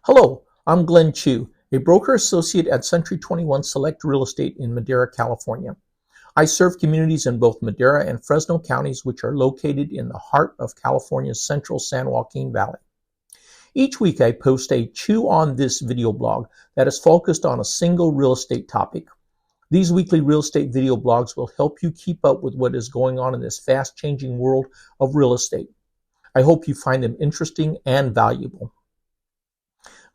Hello, I'm Glenn Chu, a broker associate at Century 21 Select Real Estate in Madera, California. I serve communities in both Madera and Fresno counties, which are located in the heart of California's central San Joaquin Valley. Each week I post a Chew on This video blog that is focused on a single real estate topic. These weekly real estate video blogs will help you keep up with what is going on in this fast-changing world of real estate. I hope you find them interesting and valuable.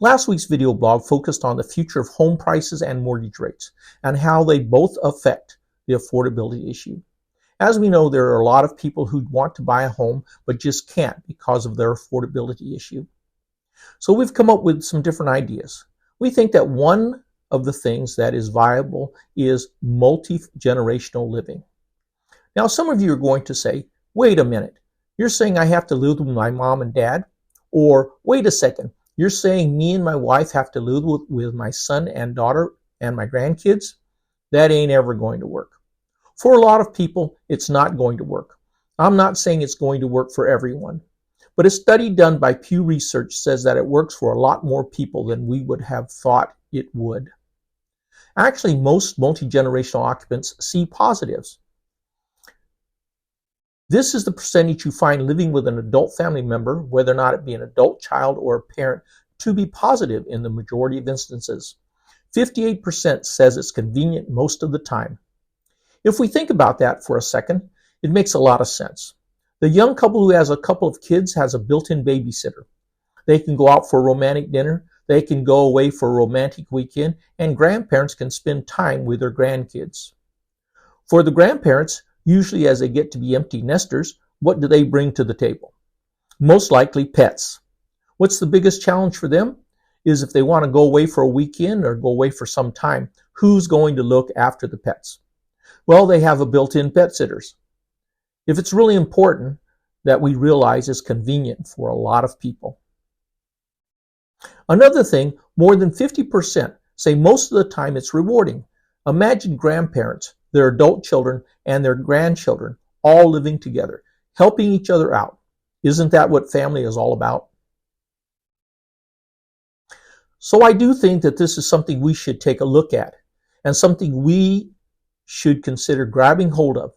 Last week's video blog focused on the future of home prices and mortgage rates and how they both affect the affordability issue. As we know, there are a lot of people who want to buy a home but just can't because of their affordability issue. So we've come up with some different ideas. We think that one of the things that is viable is multi-generational living. Now, some of you are going to say, wait a minute, you're saying I have to live with my mom and dad? Or wait a second, you're saying me and my wife have to live with my son and daughter and my grandkids? That ain't ever going to work. For a lot of people, it's not going to work. I'm not saying it's going to work for everyone. But a study done by Pew Research says that it works for a lot more people than we would have thought it would. Actually, most multi-generational occupants see positives. This is the percentage you find living with an adult family member, whether or not it be an adult child or a parent, to be positive in the majority of instances. 58% says it's convenient most of the time. If we think about that for a second, it makes a lot of sense. The young couple who has a couple of kids has a built-in babysitter. They can go out for a romantic dinner, they can go away for a romantic weekend, and grandparents can spend time with their grandkids. For the grandparents, usually as they get to be empty nesters, what do they bring to the table? Most likely pets. What's the biggest challenge for them? Is if they want to go away for a weekend or go away for some time, who's going to look after the pets? Well, they have a built-in pet sitters. If it's really important, that we realize is convenient for a lot of people. Another thing, more than 50% say most of the time it's rewarding. Imagine grandparents, their adult children, and their grandchildren all living together, helping each other out. Isn't that what family is all about? So I do think that this is something we should take a look at and something we should consider grabbing hold of.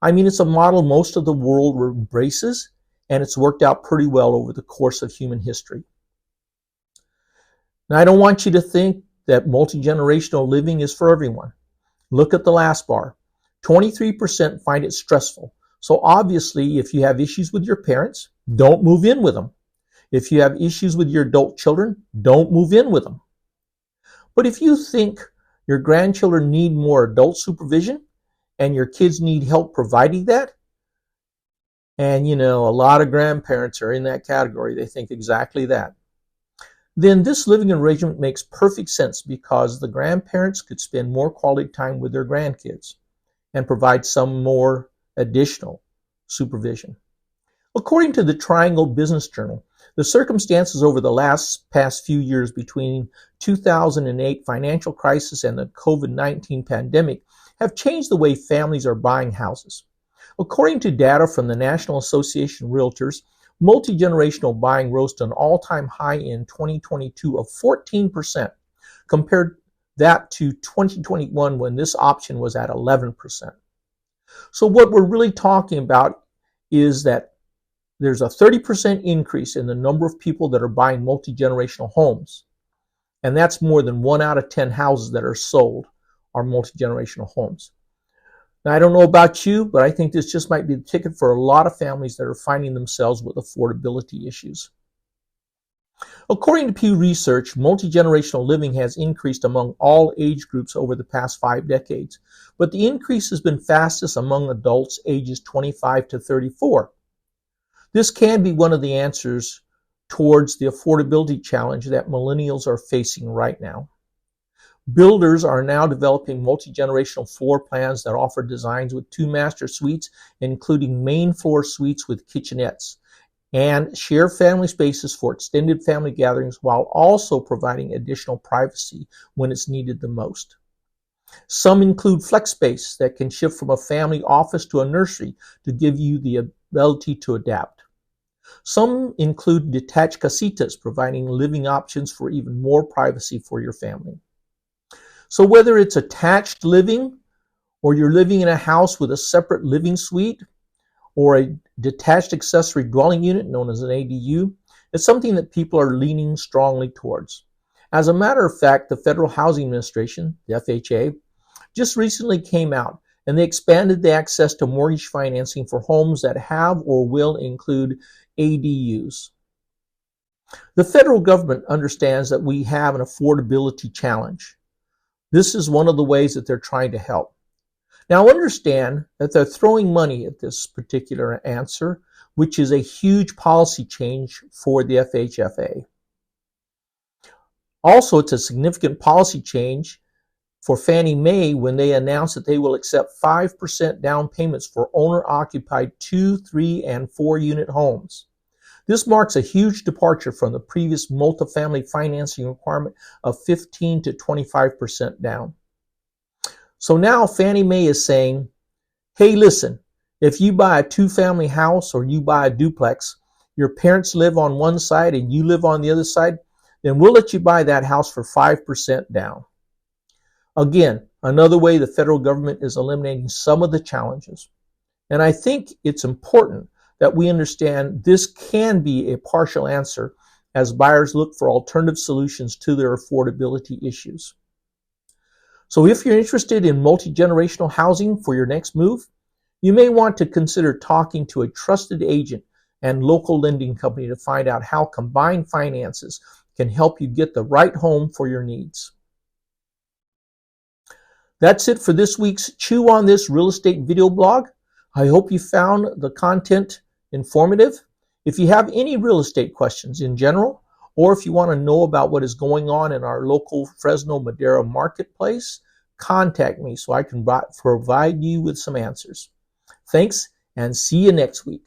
I mean, it's a model most of the world embraces, and it's worked out pretty well over the course of human history. Now, I don't want you to think that multi-generational living is for everyone. Look at the last bar. 23% find it stressful. So obviously, if you have issues with your parents, don't move in with them. If you have issues with your adult children, don't move in with them. But if you think your grandchildren need more adult supervision and your kids need help providing that, and a lot of grandparents are in that category, they think exactly that, then this living arrangement makes perfect sense because the grandparents could spend more quality time with their grandkids and provide some more additional supervision. According to the Triangle Business Journal, the circumstances over the past few years between 2008 financial crisis and the COVID-19 pandemic have changed the way families are buying houses. According to data from the National Association of Realtors, multi-generational buying rose to an all-time high in 2022 of 14%, compared that to 2021 when this option was at 11%. So what we're really talking about is that there's a 30% increase in the number of people that are buying multi-generational homes. And that's more than 1 out of 10 houses that are sold are multi-generational homes. Now, I don't know about you, but I think this just might be the ticket for a lot of families that are finding themselves with affordability issues. According to Pew Research, multi-generational living has increased among all age groups over the past 5 decades, but the increase has been fastest among adults ages 25 to 34. This can be one of the answers towards the affordability challenge that millennials are facing right now. Builders are now developing multi-generational floor plans that offer designs with 2 master suites, including main floor suites with kitchenettes, and share family spaces for extended family gatherings while also providing additional privacy when it's needed the most. Some include flex space that can shift from a family office to a nursery to give you the ability to adapt. Some include detached casitas, providing living options for even more privacy for your family. So whether it's attached living, or you're living in a house with a separate living suite, or a detached accessory dwelling unit known as an ADU, it's something that people are leaning strongly towards. As a matter of fact, the Federal Housing Administration, the FHA, just recently came out and they expanded the access to mortgage financing for homes that have or will include ADUs. The federal government understands that we have an affordability challenge. This is one of the ways that they're trying to help. Now understand that they're throwing money at this particular answer, which is a huge policy change for the FHFA. Also, it's a significant policy change for Fannie Mae when they announced that they will accept 5% down payments for owner-occupied 2, 3, and 4-unit homes. This marks a huge departure from the previous multifamily financing requirement of 15 to 25% down. So now Fannie Mae is saying, hey, listen, if you buy a 2-family house or you buy a duplex, your parents live on one side and you live on the other side, then we'll let you buy that house for 5% down. Again, another way the federal government is eliminating some of the challenges. And I think it's important that we understand this can be a partial answer as buyers look for alternative solutions to their affordability issues. So if you're interested in multi-generational housing for your next move, you may want to consider talking to a trusted agent and local lending company to find out how combined finances can help you get the right home for your needs. That's it for this week's Chew on This real estate video blog. I hope you found the content informative. If you have any real estate questions in general, or if you want to know about what is going on in our local Fresno Madera marketplace, contact me so I can provide you with some answers. Thanks, and see you next week.